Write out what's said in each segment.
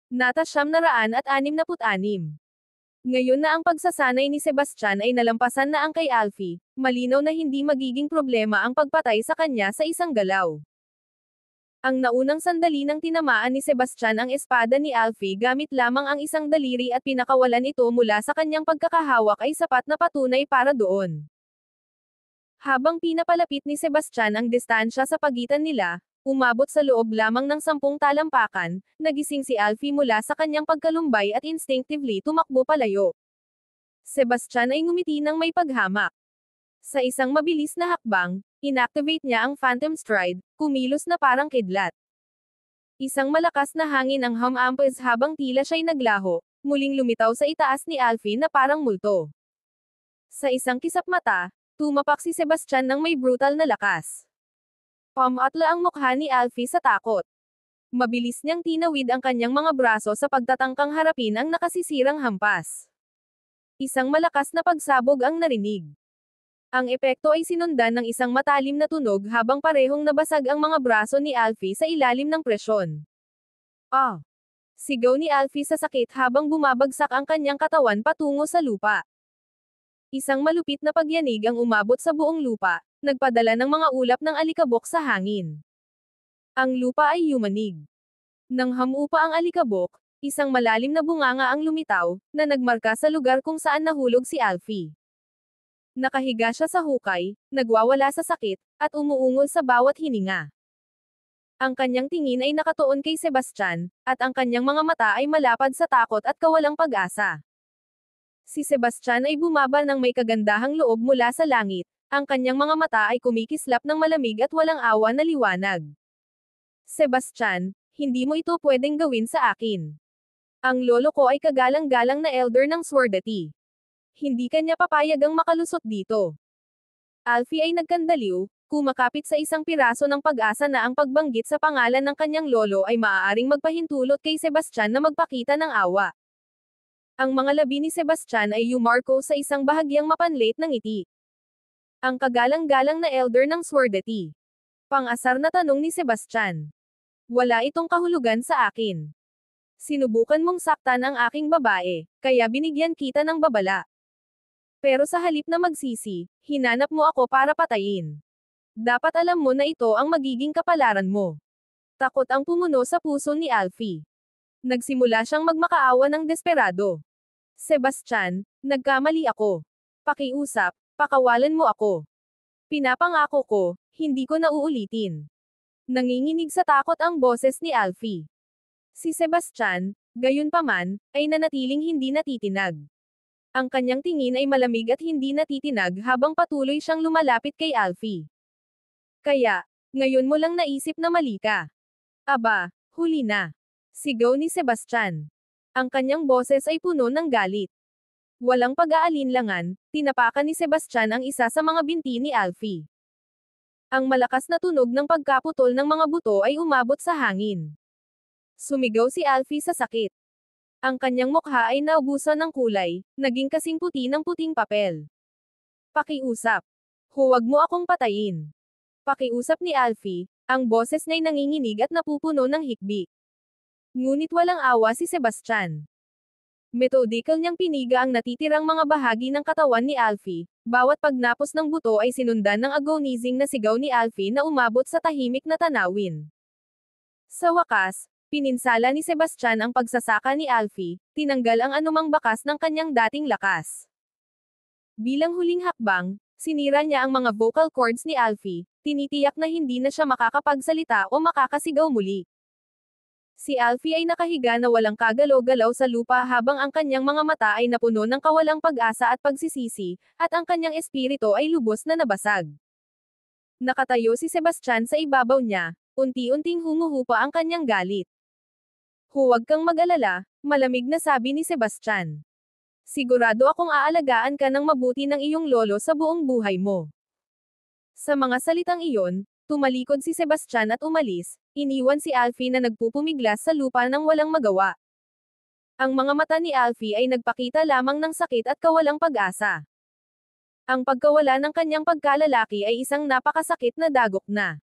Nata 966. Ngayon na ang pagsasanay ni Sebastian ay nalampasan na ang kay Alfie, malinaw na hindi magiging problema ang pagpatay sa kanya sa isang galaw. Ang naunang sandali nang tinamaan ni Sebastian ang espada ni Alfie gamit lamang ang isang daliri at pinakawalan ito mula sa kanyang pagkakahawak ay sapat na patunay para doon. Habang pinapalapit ni Sebastian ang distansya sa pagitan nila, umabot sa loob lamang ng 10 talampakan, nagising si Alfie mula sa kanyang pagkalumbay at instinctively tumakbo palayo. Sebastian ay ngumiti ng may paghamak. Sa isang mabilis na hakbang, inactivate niya ang Phantom Stride, kumilos na parang kidlat. Isang malakas na hangin ang humampas habang tila siya'y naglaho, muling lumitaw sa itaas ni Alfie na parang multo. Sa isang kisap mata, tumapak si Sebastian ng may brutal na lakas. Pumatla ang mukha ni Alfie sa takot. Mabilis niyang tinawid ang kanyang mga braso sa pagtatangkang harapin ang nakasisirang hampas. Isang malakas na pagsabog ang narinig. Ang epekto ay sinundan ng isang matalim na tunog habang parehong nabasag ang mga braso ni Alfie sa ilalim ng presyon. Ah! Sigaw ni Alfie sa sakit habang bumabagsak ang kanyang katawan patungo sa lupa. Isang malupit na pagyanig ang umabot sa buong lupa, nagpadala ng mga ulap ng alikabok sa hangin. Ang lupa ay yumanig. Nang hamupa ang alikabok, isang malalim na bunganga ang lumitaw, na nagmarka sa lugar kung saan nahulog si Alfie. Nakahiga siya sa hukay, nagwawala sa sakit, at umuungol sa bawat hininga. Ang kanyang tingin ay nakatuon kay Sebastian, at ang kanyang mga mata ay malapad sa takot at kawalang pag-asa. Si Sebastian ay bumaba ng may kagandahang loob mula sa langit, ang kanyang mga mata ay kumikislap ng malamig at walang awa na liwanag. Sebastian, hindi mo ito pwedeng gawin sa akin. Ang lolo ko ay kagalang-galang na elder ng Swordati. Hindi kanya papayagang makalusot dito. Alfie ay nagkandaliw, kumakapit sa isang piraso ng pag-asa na ang pagbanggit sa pangalan ng kanyang lolo ay maaaring magpahintulot kay Sebastian na magpakita ng awa. Ang mga labi ni Sebastian ay yumarko sa isang bahagyang mapanlit ng ngiti. Ang kagalang-galang na elder ng Swordati. Pang-asar na tanong ni Sebastian. Wala itong kahulugan sa akin. Sinubukan mong saktan ang aking babae, kaya binigyan kita ng babala. Pero sa halip na magsisi, hinanap mo ako para patayin. Dapat alam mo na ito ang magiging kapalaran mo. Takot ang pumuno sa puso ni Alfie. Nagsimula siyang magmakaawa ng desperado. Sebastian, nagkamali ako. Pakiusap, pakawalan mo ako. Pinapangako ko, hindi ko na uulitin. Nanginginig sa takot ang boses ni Alfie. Si Sebastian, gayunpaman, ay nanatiling hindi natitinag. Ang kanyang tingin ay malamig at hindi natitinag habang patuloy siyang lumalapit kay Alfie. Kaya, ngayon mo lang naisip na mali ka. Aba, huli na. Sigaw ni Sebastian. Ang kanyang boses ay puno ng galit. Walang pag-aalinlangan, tinapakan ni Sebastian ang isa sa mga binti ni Alfie. Ang malakas na tunog ng pagkaputol ng mga buto ay umabot sa hangin. Sumigaw si Alfie sa sakit. Ang kanyang mukha ay naubusan ng kulay, naging kasing puti ng puting papel. Pakiusap. Huwag mo akong patayin. Pakiusap ni Alfie, ang boses niya'y nanginginig at napupuno ng hikbi. Ngunit walang awa si Sebastian. Metodical niyang piniga ang natitirang mga bahagi ng katawan ni Alfie, bawat pagnapos ng buto ay sinundan ng agonizing na sigaw ni Alfie na umabot sa tahimik na tanawin. Sa wakas, pininsala ni Sebastian ang pagsasaka ni Alfie, tinanggal ang anumang bakas ng kanyang dating lakas. Bilang huling hakbang, sinira niya ang mga vocal cords ni Alfie, tinitiyak na hindi na siya makakapagsalita o makakasigaw muli. Si Alfie ay nakahiga na walang kagalaw-galaw sa lupa habang ang kanyang mga mata ay napuno ng kawalang pag-asa at pagsisisi, at ang kanyang espiritu ay lubos na nabasag. Nakatayo si Sebastian sa ibabaw niya, unti-unting humuhupa ang kanyang galit. Huwag kang mag-alala, malamig na sabi ni Sebastian. Sigurado akong aalagaan ka ng mabuti ng iyong lolo sa buong buhay mo. Sa mga salitang iyon, tumalikod si Sebastian at umalis, iniwan si Alfie na nagpupumiglas sa lupa nang walang magawa. Ang mga mata ni Alfie ay nagpakita lamang ng sakit at kawalang pag-asa. Ang pagkawala ng kanyang pagkalalaki ay isang napakasakit na dagok na.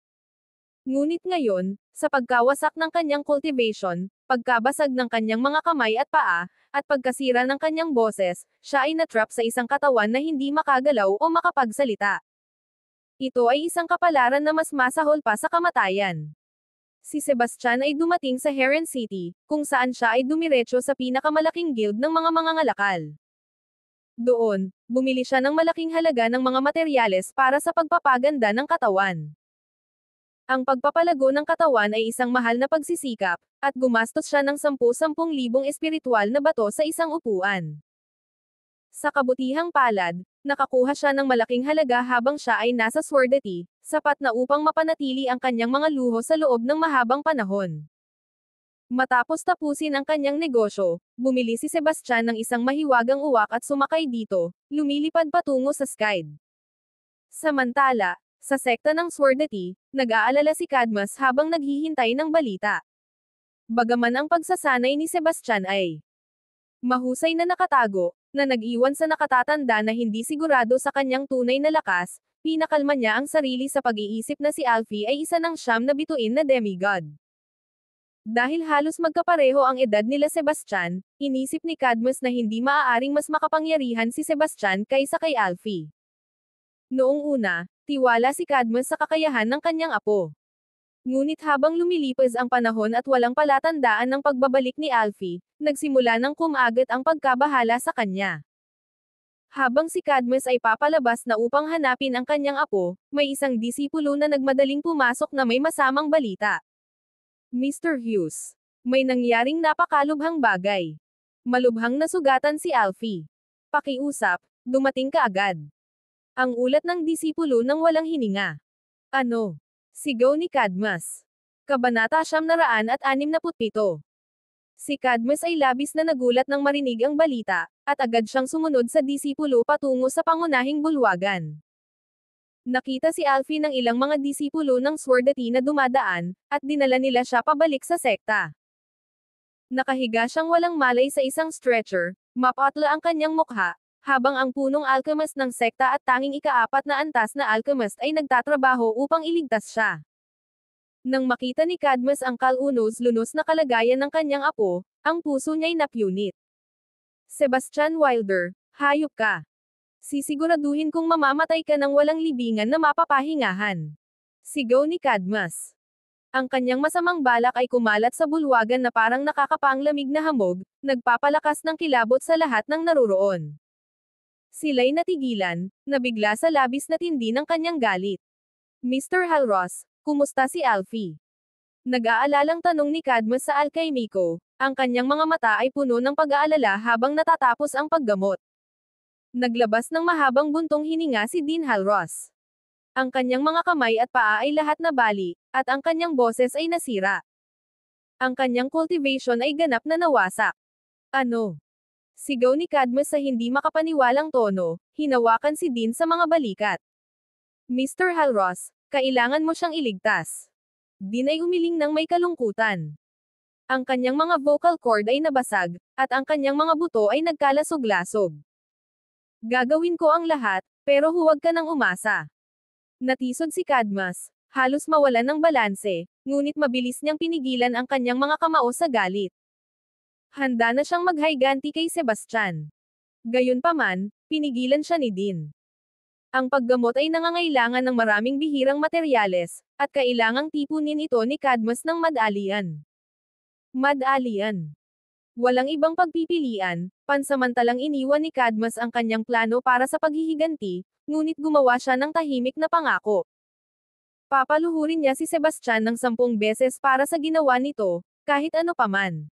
Ngunit ngayon, sa pagkawasak ng kanyang cultivation, Pagkabasag ng kanyang mga kamay at paa, at pagkasira ng kanyang boses, siya ay natrap sa isang katawan na hindi makagalaw o makapagsalita. Ito ay isang kapalaran na mas masahol pa sa kamatayan. Si Sebastian ay dumating sa Heron City, kung saan siya ay dumiretso sa pinakamalaking guild ng mga mangangalakal. Doon, bumili siya ng malaking halaga ng mga materyales para sa pagpapaganda ng katawan. Ang pagpapalago ng katawan ay isang mahal na pagsisikap, at gumastos siya ng 10,000 espiritual na bato sa isang upuan. Sa kabutihang palad, nakakuha siya ng malaking halaga habang siya ay nasa Swordati, sapat na upang mapanatili ang kanyang mga luho sa loob ng mahabang panahon. Matapos tapusin ang kanyang negosyo, bumili si Sebastian ng isang mahiwagang uwak at sumakay dito, lumilipad patungo sa Skyd. Samantala, sa sekta ng Swordati, nag-aalala si Cadmus habang naghihintay ng balita. Bagaman ang pagsasanay ni Sebastian ay mahusay na nakatago, na nag-iwan sa nakatatanda na hindi sigurado sa kanyang tunay na lakas, pinakalma niya ang sarili sa pag-iisip na si Alfie ay isa ng 9 na bituin na demigod. Dahil halos magkapareho ang edad nila Sebastian, inisip ni Cadmus na hindi maaaring mas makapangyarihan si Sebastian kaysa kay Alfie. Noong una, tiwala si Cadmus sa kakayahan ng kanyang apo. Ngunit habang lumilipas ang panahon at walang palatandaan ng pagbabalik ni Alfie, nagsimula ng kumagat ang pagkabahala sa kanya. Habang si Cadmus ay papalabas na upang hanapin ang kanyang apo, may isang disipulo na nagmadaling pumasok na may masamang balita. Mr. Hughes, may nangyaring napakalubhang bagay. Malubhang nasugatan si Alfie. Pakiusap, dumating ka agad. Ang ulat ng disipulo nang walang hininga. Ano? Sigaw ni Cadmus. Kabanata 967. Si Cadmus ay labis na nagulat nang marinig ang balita, at agad siyang sumunod sa disipulo patungo sa pangunahing bulwagan. Nakita si Alfie ng ilang mga disipulo ng Swordati na dumadaan, at dinala nila siya pabalik sa sekta. Nakahiga siyang walang malay sa isang stretcher, mapatla ang kanyang mukha, habang ang punong alchemist ng sekta at tanging ika-4 na antas na alchemist ay nagtatrabaho upang iligtas siya. Nang makita ni Cadmus ang kalunos-lunos na kalagayan ng kanyang apo, ang puso niya'y napunit. Sebastian Wilder, hayop ka. Sisiguraduhin kong mamamatay ka ng walang libingan na mapapahingahan. Sigaw ni Cadmus. Ang kanyang masamang balak ay kumalat sa bulwagan na parang nakakapanglamig na hamog, nagpapalakas ng kilabot sa lahat ng naruroon. Sila'y natigilan, nabigla sa labis na tindi ng kanyang galit. Mr. Halros, kumusta si Alfie? Nag-aalalang tanong ni Cadmus sa alkaimiko, ang kanyang mga mata ay puno ng pag-aalala habang natatapos ang paggamot. Naglabas ng mahabang buntong hininga si Dean Halros. Ang kanyang mga kamay at paa ay lahat nabali, at ang kanyang boses ay nasira. Ang kanyang cultivation ay ganap na nawasak. Ano? Sigaw ni Cadmus sa hindi makapaniwalang tono, hinawakan si Dean sa mga balikat. Mr. Halros, kailangan mo siyang iligtas. Dean ay umiling ng may kalungkutan. Ang kanyang mga vocal cord ay nabasag, at ang kanyang mga buto ay nagkalasog-lasog. Gagawin ko ang lahat, pero huwag ka nang umasa. Natisod si Cadmus, halos mawalan ng balanse, ngunit mabilis niyang pinigilan ang kanyang mga kamao sa galit. Handa na siyang maghayganti kay Sebastian. Gayunpaman, pinigilan siya ni Dean. Ang paggamot ay nangangailangan ng maraming bihirang materyales, at kailangang tipunin ito ni Cadmus ng madalian. Madalian. Walang ibang pagpipilian, pansamantalang iniwan ni Cadmus ang kanyang plano para sa paghihiganti, ngunit gumawa siya ng tahimik na pangako. Papaluhurin niya si Sebastian ng 10 beses para sa ginawa nito, kahit ano paman.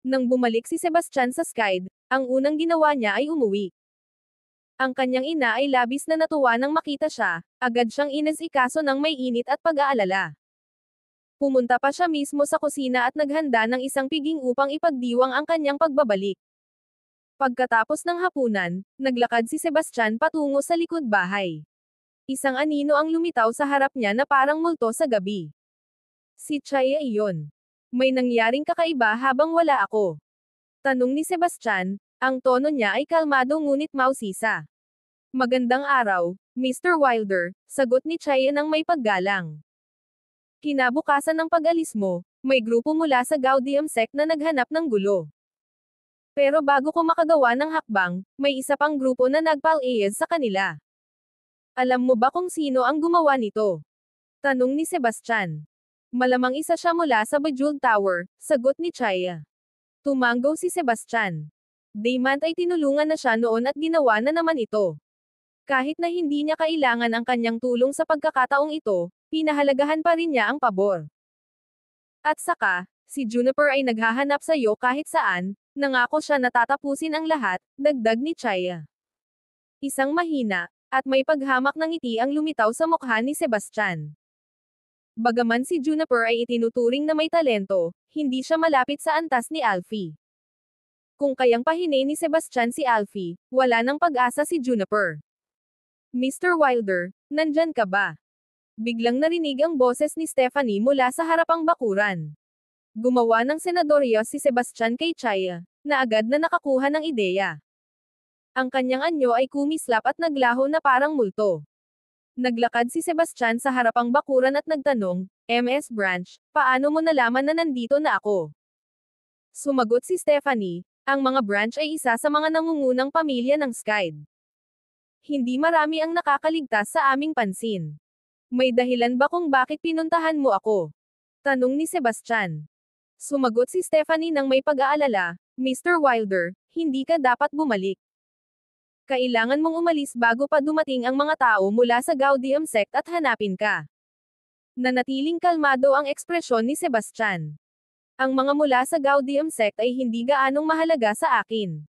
Nang bumalik si Sebastian sa Skyd, ang unang ginawa niya ay umuwi. Ang kanyang ina ay labis na natuwa nang makita siya, agad siyang inasikaso ng may init at pag-aalala. Pumunta pa siya mismo sa kusina at naghanda ng isang piging upang ipagdiwang ang kanyang pagbabalik. Pagkatapos ng hapunan, naglakad si Sebastian patungo sa likod bahay. Isang anino ang lumitaw sa harap niya na parang multo sa gabi. Si Chaya iyon. May nangyaring kakaiba habang wala ako. Tanong ni Sebastian, ang tono niya ay kalmado ngunit mausisa. Magandang araw, Mr. Wilder, sagot ni Chaya ng may paggalang. Kinabukasan ng pag-alis mo, may grupo mula sa Gaudium sect na naghanap ng gulo. Pero bago ko makagawa ng hakbang, may isa pang grupo na nagpal-ayas sa kanila. Alam mo ba kung sino ang gumawa nito? Tanong ni Sebastian. Malamang isa siya mula sa Bejeweled Tower, sagot ni Chaya. Tumanggo si Sebastian. Daymant ay tinulungan na siya noon at ginawa na naman ito. Kahit na hindi niya kailangan ang kanyang tulong sa pagkakataong ito, pinahalagahan pa rin niya ang pabor. At saka, si Juniper ay naghahanap sa iyo kahit saan, nangako siya na tatapusin ang lahat, dagdag ni Chaya. Isang mahina, at may paghamak ng ngiti ang lumitaw sa mukha ni Sebastian. Bagaman si Juniper ay itinuturing na may talento, hindi siya malapit sa antas ni Alfie. Kung kayang pahinay ni Sebastian si Alfie, wala nang pag-asa si Juniper. Mr. Wilder, nandyan ka ba? Biglang narinig ang boses ni Stephanie mula sa harapang bakuran. Gumawa ng senadorya si Sebastian kay Chaya, na agad na nakakuha ng ideya. Ang kanyang anyo ay kumislap at naglaho na parang multo. Naglakad si Sebastian sa harapang bakuran at nagtanong, MS Branch, paano mo nalaman na nandito na ako? Sumagot si Stephanie, ang mga Branch ay isa sa mga nangungunang pamilya ng Skyd. Hindi marami ang nakakaligtas sa aming pansin. May dahilan ba kung bakit pinuntahan mo ako? Tanong ni Sebastian. Sumagot si Stephanie nang may pag-aalala, Mr. Wilder, hindi ka dapat bumalik. Kailangan mong umalis bago pa dumating ang mga tao mula sa Gaudium sect at hanapin ka. Nanatiling kalmado ang ekspresyon ni Sebastian. Ang mga mula sa Gaudium sect ay hindi gaanong mahalaga sa akin.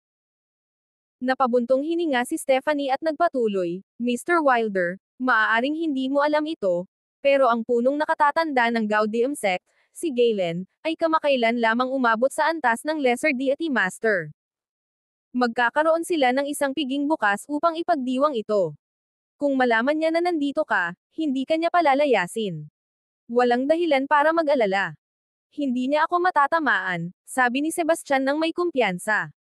Napabuntong hininga si Stephanie at nagpatuloy, Mr. Wilder, maaaring hindi mo alam ito, pero ang punong nakatatanda ng Gaudium sect, si Galen, ay kamakailan lamang umabot sa antas ng Lesser Deity Master. Magkakaroon sila ng isang piging bukas upang ipagdiwang ito. Kung malaman niya na nandito ka, hindi ka niya palalayasin. Walang dahilan para mag-alala. Hindi niya ako matatamaan, sabi ni Sebastian nang may kumpiyansa.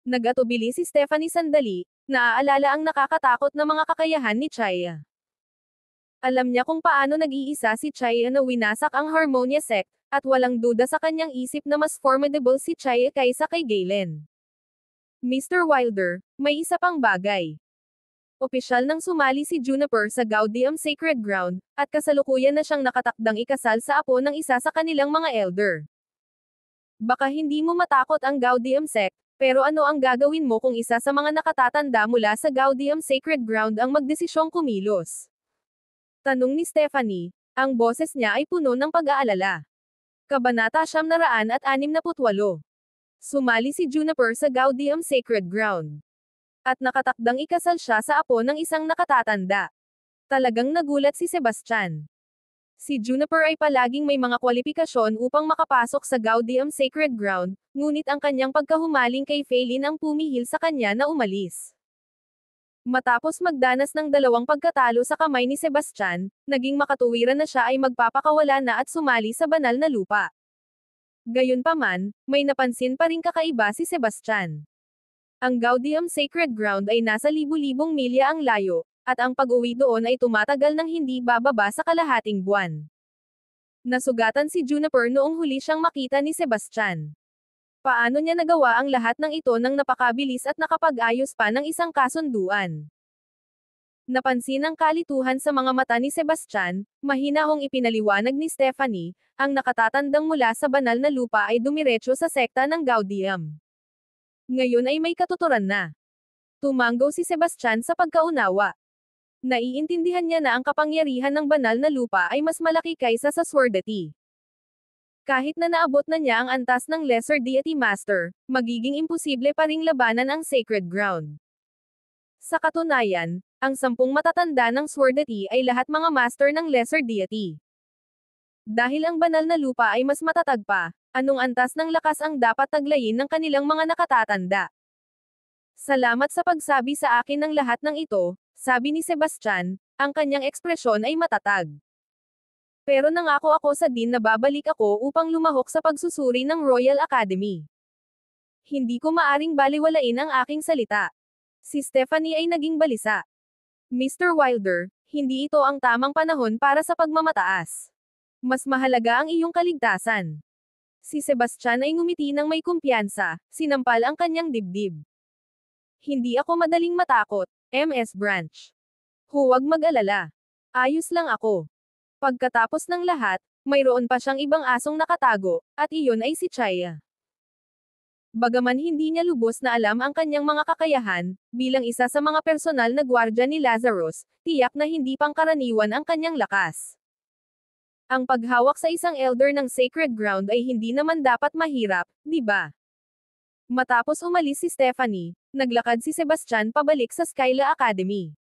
Nag-atubili si Stephanie sandali, naaalala ang nakakatakot na mga kakayahan ni Chaya. Alam niya kung paano nag-iisa si Chaya na winasak ang Harmonia sect, at walang duda sa kanyang isip na mas formidable si Chaya kaysa kay Galen. Mr. Wilder, may isa pang bagay. Opisyal nang sumali si Juniper sa Gaudium Sacred Ground, at kasalukuyan na siyang nakatakdang ikasal sa apo ng isa sa kanilang mga elder. Baka hindi mo matakot ang Gaudium sect, pero ano ang gagawin mo kung isa sa mga nakatatanda mula sa Gaudium Sacred Ground ang magdesisyong kumilos? Tanong ni Stephanie, ang boses niya ay puno ng pag-aalala. Kabanata 968. Sumali si Juniper sa Gaudium Sacred Ground. At nakatakdang ikasal siya sa apo ng isang nakatatanda. Talagang nagulat si Sebastian. Si Juniper ay palaging may mga kwalifikasyon upang makapasok sa Gaudium Sacred Ground, ngunit ang kanyang pagkahumaling kay Phelan ang pumihil sa kanya na umalis. Matapos magdanas ng dalawang pagkatalo sa kamay ni Sebastian, naging makatuwiran na siya ay magpapakawala na at sumali sa banal na lupa. Gayunpaman, may napansin pa ring kakaiba si Sebastian. Ang Gaudium Sacred Ground ay nasa libu-libong milya ang layo, at ang pag-uwi doon ay tumatagal ng hindi bababa sa kalahating buwan. Nasugatan si Juniper noong huli siyang makita ni Sebastian. Paano niya nagawa ang lahat ng ito nang napakabilis at nakapag-ayos pa ng isang kasunduan? Napansin ang kalituhan sa mga mata ni Sebastian, mahinahong ipinaliwanag ni Stephanie, ang nakatatandang mula sa banal na lupa ay dumiretso sa sekta ng Gaudium. Ngayon ay may katuturan na. Tumanggo si Sebastian sa pagkaunawa. Naiintindihan niya na ang kapangyarihan ng banal na lupa ay mas malaki kaysa sa Sword Deity. Kahit na naabot na niya ang antas ng Lesser Deity Master, magiging imposible pa ring labanan ang Sacred Ground. Sa katunayan, ang 10 matatanda ng Sword Deity ay lahat mga master ng Lesser Deity. Dahil ang banal na lupa ay mas matatag pa, anong antas ng lakas ang dapat taglayin ng kanilang mga nakatatanda? Salamat sa pagsabi sa akin ng lahat ng ito, sabi ni Sebastian, ang kanyang ekspresyon ay matatag. Pero nangako ako sa Dean na babalik ako upang lumahok sa pagsusuri ng Royal Academy. Hindi ko maaring baliwalain ang aking salita. Si Stephanie ay naging balisa. Mr. Wilder, hindi ito ang tamang panahon para sa pagmamataas. Mas mahalaga ang iyong kaligtasan. Si Sebastian ay ngumiti ng may kumpiyansa, sinampal ang kanyang dibdib. Hindi ako madaling matakot, Ms. Branch. Huwag mag-alala. Ayos lang ako. Pagkatapos ng lahat, mayroon pa siyang ibang asong nakatago, at iyon ay si Chaya. Bagaman hindi niya lubos na alam ang kanyang mga kakayahan, bilang isa sa mga personal na gwardya ni Lazarus, tiyak na hindi pangkaraniwan ang kanyang lakas. Ang paghawak sa isang elder ng sacred ground ay hindi naman dapat mahirap, di ba? Matapos umalis si Stephanie, naglakad si Sebastian pabalik sa Skyla Academy.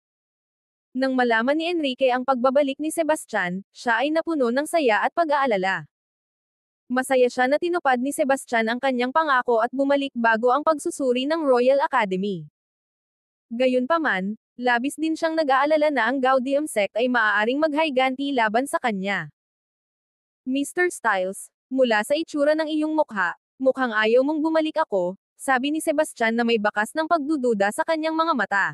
Nang malaman ni Enrique ang pagbabalik ni Sebastian, siya ay napuno ng saya at pag-aalala. Masaya siya na tinupad ni Sebastian ang kanyang pangako at bumalik bago ang pagsusuri ng Royal Academy. Gayunpaman, labis din siyang nag-aalala na ang Gaudium sect ay maaaring maghiganti laban sa kanya. Mr. Styles, mula sa itsura ng iyong mukha, mukhang ayaw mong bumalik ako, sabi ni Sebastian na may bakas ng pagdududa sa kanyang mga mata.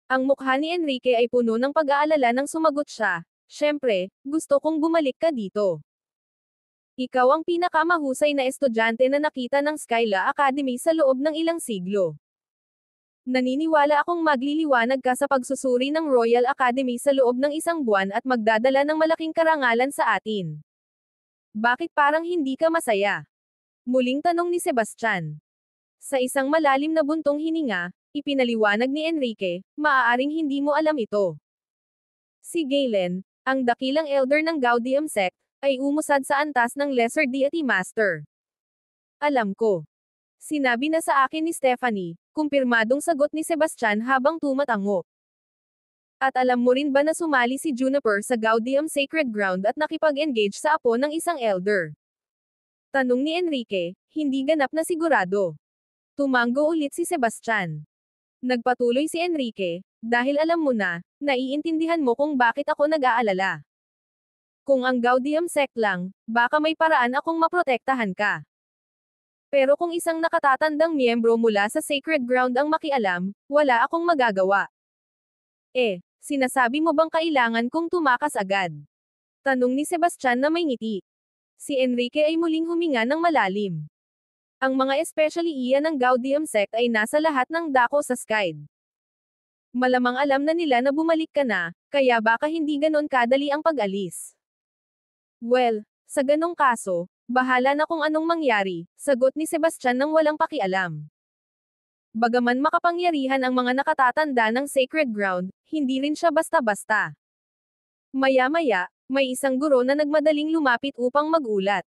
Ang mukha ni Enrique ay puno ng pag-aalala nang sumagot siya, "Siyempre, gusto kong bumalik ka dito. Ikaw ang pinakamahusay na estudyante na nakita ng Skyla Academy sa loob ng ilang siglo. Naniniwala akong magliliwanag ka sa pagsusuri ng Royal Academy sa loob ng isang buwan at magdadala ng malaking karangalan sa atin. Bakit parang hindi ka masaya?" Muling tanong ni Sebastian. Sa isang malalim na buntong hininga, ipinaliwanag ni Enrique, "Maaaring hindi mo alam ito. Si Galen, ang dakilang elder ng Gaudium sect, ay umusad sa antas ng Lesser Deity Master. Alam ko. Sinabi na sa akin ni Stephanie, kumpirmadong sagot ni Sebastian habang tumatango. At alam mo rin ba na sumali si Juniper sa Gaudium Sacred Ground at nakipag-engage sa apo ng isang elder? Tanong ni Enrique, hindi ganap na sigurado. Tumango ulit si Sebastian. Nagpatuloy si Enrique, dahil alam mo na, naiintindihan mo kung bakit ako nag-aalala. Kung ang Gaudium sect lang, baka may paraan akong maprotektahan ka. Pero kung isang nakatatandang miyembro mula sa Sacred Ground ang makialam, wala akong magagawa. Sinasabi mo bang kailangan kong tumakas agad? Tanong ni Sebastian na may ngiti. Si Enrique ay muling huminga ng malalim. Ang mga especially iyan ng Gaudium sect ay nasa lahat ng dako sa Skyd. Malamang alam na nila na bumalik ka na, kaya baka hindi ganon kadali ang pag-alis. Well, sa ganong kaso, bahala na kung anong mangyari, sagot ni Sebastian nang walang pakialam. Bagaman makapangyarihan ang mga nakatatanda ng Sacred Ground, hindi rin siya basta-basta. Maya-maya, may isang guro na nagmadaling lumapit upang magulat.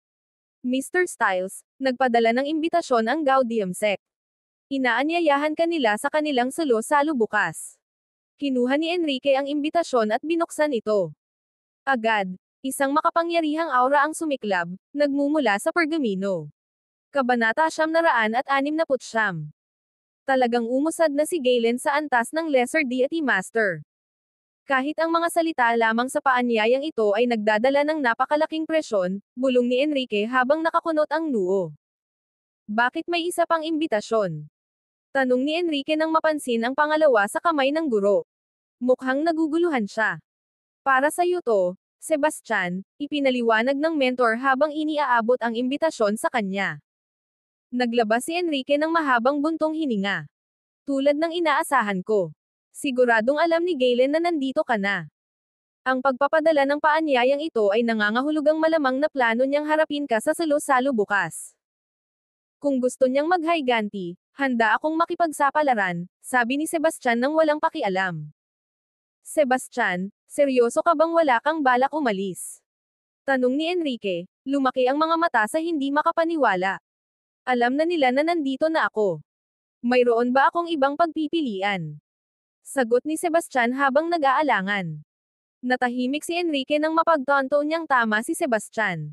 Mr. Styles, nagpadala ng imbitasyon ang Gaudium sect. Inaanyayahan kanila sa kanilang salo-salo bukas. Kinuha ni Enrique ang imbitasyon at binuksan ito. Agad, isang makapangyarihang aura ang sumiklab, nagmumula sa pergamino. Kabanata 969. Talagang umusad na si Galen sa antas ng Lesser Deity Master. Kahit ang mga salita lamang sa paanyayang ito ay nagdadala ng napakalaking presyon, bulong ni Enrique habang nakakunot ang noo. Bakit may isa pang imbitasyon? Tanong ni Enrique nang mapansin ang pangalawa sa kamay ng guro. Mukhang naguguluhan siya. Para sa iyo to, Sebastian, ipinaliwanag ng mentor habang iniaabot ang imbitasyon sa kanya. Naglabas si Enrique ng mahabang buntong hininga. Tulad ng inaasahan ko. Siguradong alam ni Galen na nandito ka na. Ang pagpapadala ng paanyayang ito ay nangangahulugang malamang na plano niyang harapin ka sa salo-salo bukas. Kung gusto niyang maghiganti, handa akong makipagsapalaran, sabi ni Sebastian nang walang pakialam. Sebastian, seryoso ka bang wala kang balak umalis? Tanong ni Enrique, lumaki ang mga mata sa hindi makapaniwala. Alam na nila na nandito na ako. Mayroon ba akong ibang pagpipilian? Sagot ni Sebastian habang nag-aalangan. Natahimik si Enrique nang mapagtanto niyang tama si Sebastian.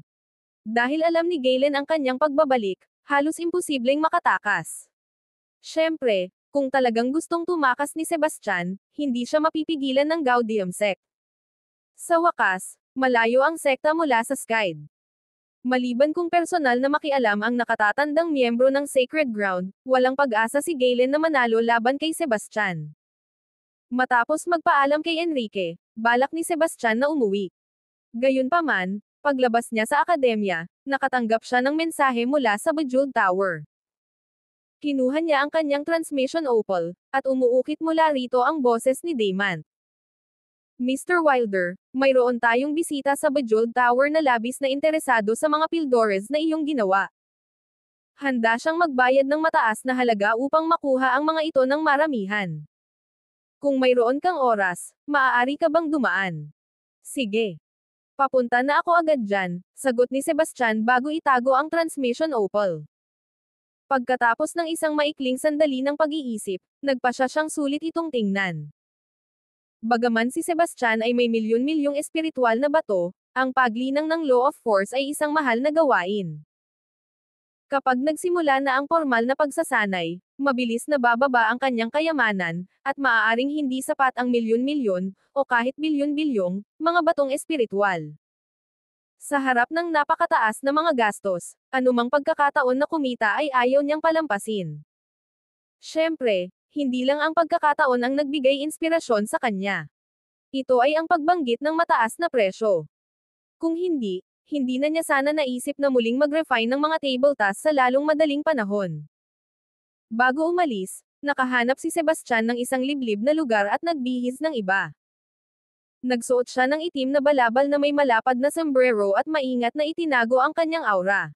Dahil alam ni Galen ang kanyang pagbabalik, halos imposibleng makatakas. Siyempre, kung talagang gustong tumakas ni Sebastian, hindi siya mapipigilan ng Gaudium sect. Sa wakas, malayo ang sekta mula sa Skyd. Maliban kung personal na makialam ang nakatatandang miyembro ng Sacred Ground, walang pag-asa si Galen na manalo laban kay Sebastian. Matapos magpaalam kay Enrique, balak ni Sebastian na umuwi. Gayunpaman, Paglabas niya sa akademya, nakatanggap siya ng mensahe mula sa Bejeweled Tower. Kinuha niya ang kanyang transmission opal, at umuukit mula rito ang boses ni Damon. Mr. Wilder, mayroon tayong bisita sa Bejeweled Tower na labis na interesado sa mga pildores na iyong ginawa. Handa siyang magbayad ng mataas na halaga upang makuha ang mga ito ng maramihan. Kung mayroon kang oras, maaari ka bang dumaan? Sige. Papunta na ako agad dyan, sagot ni Sebastian bago itago ang transmission opal. Pagkatapos ng isang maikling sandali ng pag-iisip, nagpa siya siyang sulit itong tingnan. Bagaman si Sebastian ay may milyon-milyong espiritual na bato, ang paglinang ng law of force ay isang mahal na gawain. Kapag nagsimula na ang formal na pagsasanay, mabilis na bababa ang kanyang kayamanan, at maaaring hindi sapat ang milyon-milyon, o kahit bilyon-bilyong, mga batong espiritual. Sa harap ng napakataas na mga gastos, anumang pagkakataon na kumita ay ayaw niyang palampasin. Siyempre, hindi lang ang pagkakataon ang nagbigay inspirasyon sa kanya. Ito ay ang pagbanggit ng mataas na presyo. Kung hindi na niya sana naisip na muling mag-refine ng mga table tasks sa lalong madaling panahon. Bago umalis, nakahanap si Sebastian ng isang liblib na lugar at nagbihis ng iba. Nagsuot siya ng itim na balabal na may malapad na sombrero at maingat na itinago ang kanyang aura.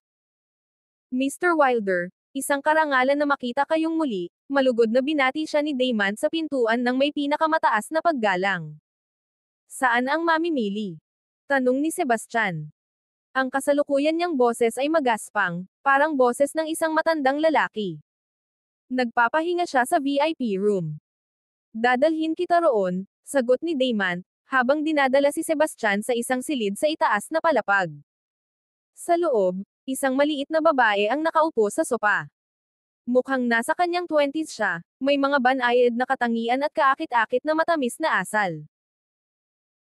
Mr. Wilder, isang karangalan na makita kayong muli, malugod na binati siya ni Damon sa pintuan ng may pinakamataas na paggalang. Saan ang mamimili? Tanong ni Sebastian. Ang kasalukuyan niyang boses ay magaspang, parang boses ng isang matandang lalaki. Nagpapahinga siya sa VIP room. Dadalhin kita roon, sagot ni Damon, habang dinadala si Sebastian sa isang silid sa itaas na palapag. Sa loob, isang maliit na babae ang nakaupo sa sopa. Mukhang nasa kanyang 20s siya, may mga banayad na katangian at kaakit-akit na matamis na asal.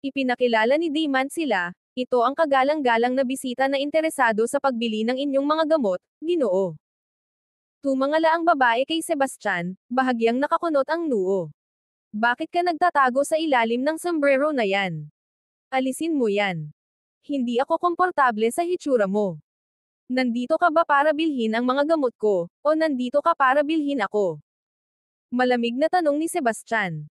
Ipinakilala ni Damon sila. Ito ang kagalang-galang na bisita na interesado sa pagbili ng inyong mga gamot, Ginoo. Tumangala ang babae kay Sebastian, bahagyang nakakunot ang noo. Bakit ka nagtatago sa ilalim ng sombrero na yan? Alisin mo yan. Hindi ako komportable sa hitsura mo. Nandito ka ba para bilhin ang mga gamot ko, o nandito ka para bilhin ako? Malamig na tanong ni Sebastian.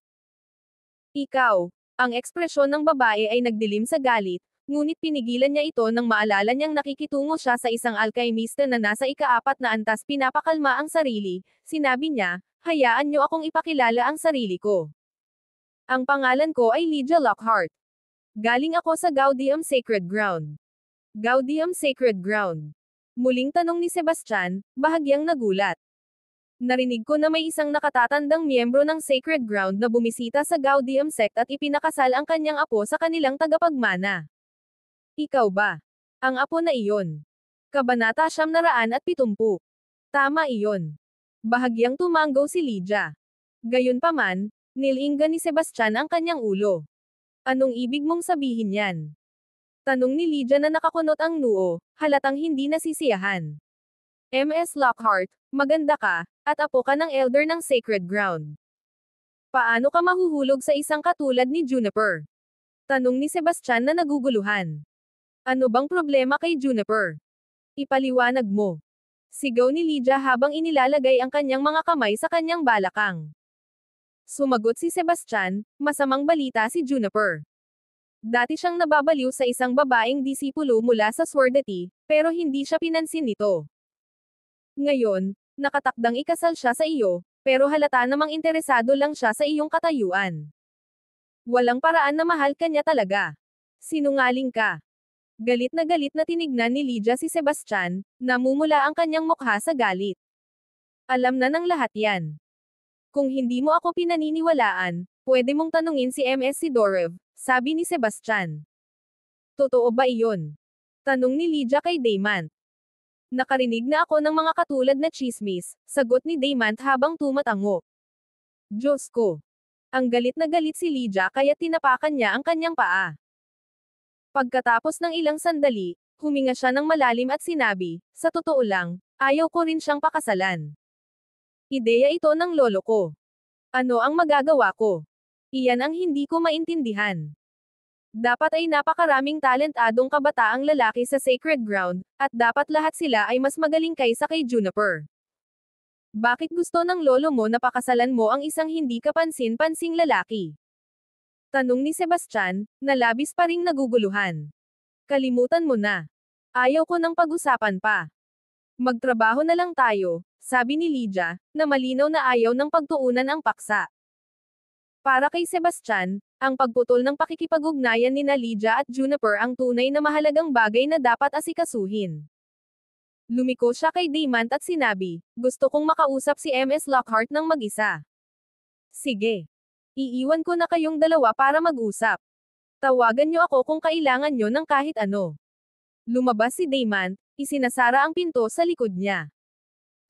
Ikaw, ang ekspresyon ng babae ay nagdilim sa galit, ngunit pinigilan niya ito nang maalala niyang nakikitungo siya sa isang alkaymista na nasa ika-4 na antas pinapakalma ang sarili. Sinabi niya, hayaan niyo akong ipakilala ang sarili ko. Ang pangalan ko ay Lydia Lockhart. Galing ako sa Gaudium Sacred Ground. Gaudium Sacred Ground. Muling tanong ni Sebastian, bahagyang nagulat. Narinig ko na may isang nakatatandang miyembro ng Sacred Ground na bumisita sa Gaudium Sect at ipinakasal ang kanyang apo sa kanilang tagapagmana. Ikaw ba? Ang apo na iyon. Kabanata 970. Tama iyon. Bahagyang tumanggaw si Lydia. Gayunpaman, nilinggan ni Sebastian ang kanyang ulo. Anong ibig mong sabihin yan? Tanong ni Lydia na nakakunot ang noo, halatang hindi nasisiyahan. Ms. Lockhart, maganda ka, at apo ka ng elder ng Sacred Ground. Paano ka mahuhulog sa isang katulad ni Juniper? Tanong ni Sebastian na naguguluhan. Ano bang problema kay Juniper? Ipaliwanag mo. Sigaw ni Lydia habang inilalagay ang kanyang mga kamay sa kanyang balakang. Sumagot si Sebastian, masamang balita si Juniper. Dati siyang nababaliw sa isang babaeng disipulo mula sa Swordati, pero hindi siya pinansin nito. Ngayon, nakatakdang ikasal siya sa iyo, pero halata namang interesado lang siya sa iyong katayuan. Walang paraan na mahal ka niya talaga. Sinungaling ka. Galit na tinignan ni Lydia si Sebastian, namumula ang kanyang mukha sa galit. Alam na ng lahat yan. Kung hindi mo ako pinaniniwalaan, pwede mong tanungin si Ms. Sidorev, sabi ni Sebastian. Totoo ba iyon? Tanong ni Lydia kay Damon. Nakarinig na ako ng mga katulad na chismis, sagot ni Damon habang tumatango. Diyos ko. Ang galit na galit si Lydia kaya tinapakan niya ang kanyang paa. Pagkatapos ng ilang sandali, huminga siya ng malalim at sinabi, sa totoo lang, ayaw ko rin siyang pakasalan. Ideya ito ng lolo ko. Ano ang magagawa ko? Iyan ang hindi ko maintindihan. Dapat ay napakaraming talentadong kabataang lalaki sa Sacred Ground, at dapat lahat sila ay mas magaling kaysa kay Juniper. Bakit gusto ng lolo mo na pakasalan mo ang isang hindi kapansin-pansing lalaki? Tanong ni Sebastian, na labis pa ring naguguluhan. Kalimutan mo na. Ayaw ko ng pag-usapan pa. Magtrabaho na lang tayo, sabi ni Lydia, na malinaw na ayaw ng pagtuunan ang paksa. Para kay Sebastian, ang pagputol ng pakikipag-ugnayan ni Lydia at Juniper ang tunay na mahalagang bagay na dapat asikasuhin. Lumiko siya kay Damon at sinabi, gusto kong makausap si MS Lockhart ng mag-isa. Sige. Iiwan ko na kayong dalawa para mag-usap. Tawagan niyo ako kung kailangan niyo ng kahit ano. Lumabas si Damon, isinasara ang pinto sa likod niya.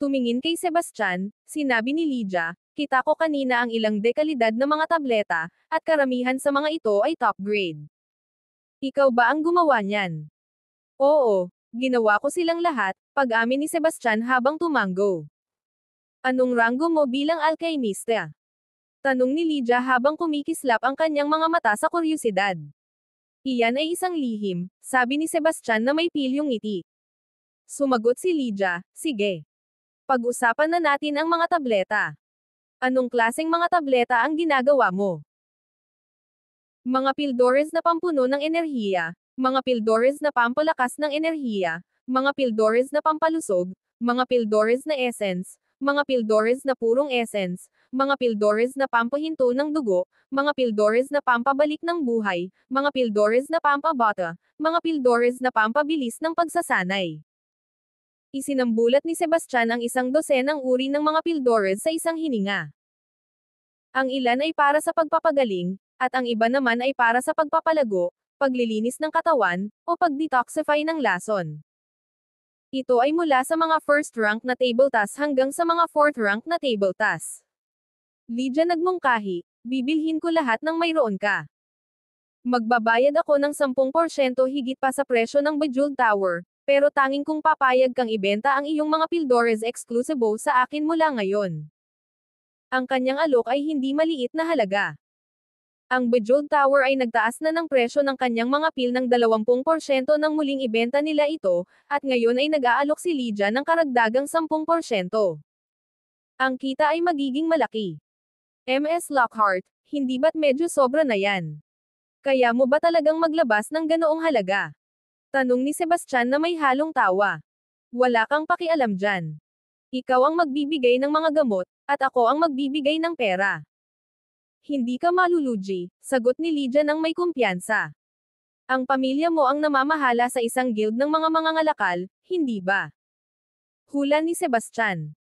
Tumingin kay Sebastian, sinabi ni Lydia, kita ko kanina ang ilang dekalidad na mga tableta, at karamihan sa mga ito ay top grade. Ikaw ba ang gumawa niyan? Oo, ginawa ko silang lahat, pag-amin ni Sebastian habang tumango. Anong ranggo mo bilang alkemista? Tanong ni Lydia habang kumikislap ang kanyang mga mata sa kuryosidad. Iyan ay isang lihim, sabi ni Sebastian na may pilyong ngiti. Sumagot si Lydia, sige. Pag-usapan na natin ang mga tableta. Anong klaseng mga tableta ang ginagawa mo? Mga pildores na pampuno ng enerhiya, mga pildores na pampalakas ng enerhiya, mga pildores na pampalusog, mga pildores na essence, mga pildores na purong essence, mga pildores na pampahinto ng dugo, mga pildores na pampabalik ng buhay, mga pildores na pampabata, mga pildores na pampabilis ng pagsasanay. Isinambulat ni Sebastian ang isang dosenang uri ng mga pildores sa isang hininga. Ang ilan ay para sa pagpapagaling, at ang iba naman ay para sa pagpapalago, paglilinis ng katawan, o pag-detoxify ng lason. Ito ay mula sa mga first rank na table task hanggang sa mga fourth rank na table task. Lydia nagmungkahi, bibilhin ko lahat ng mayroon ka. Magbabayad ako ng 10% higit pa sa presyo ng Bejeweled Tower, pero tanging kung papayag kang ibenta ang iyong mga pildores exclusive sa akin mula ngayon. Ang kanyang alok ay hindi maliit na halaga. Ang Bejeweled Tower ay nagtaas na ng presyo ng kanyang mga pil ng 20% nang muling ibenta nila ito, at ngayon ay nag-aalok si Lydia ng karagdagang 10%. Ang kita ay magiging malaki. MS Lockhart, hindi ba't medyo sobra na yan? Kaya mo ba talagang maglabas ng ganoong halaga? Tanong ni Sebastian na may halong tawa. Wala kang pakialam dyan. Ikaw ang magbibigay ng mga gamot, at ako ang magbibigay ng pera. Hindi ka malulugi, sagot ni Lydia ng may kumpiyansa. Ang pamilya mo ang namamahala sa isang guild ng mga mangangalakal, hindi ba? Hula ni Sebastian.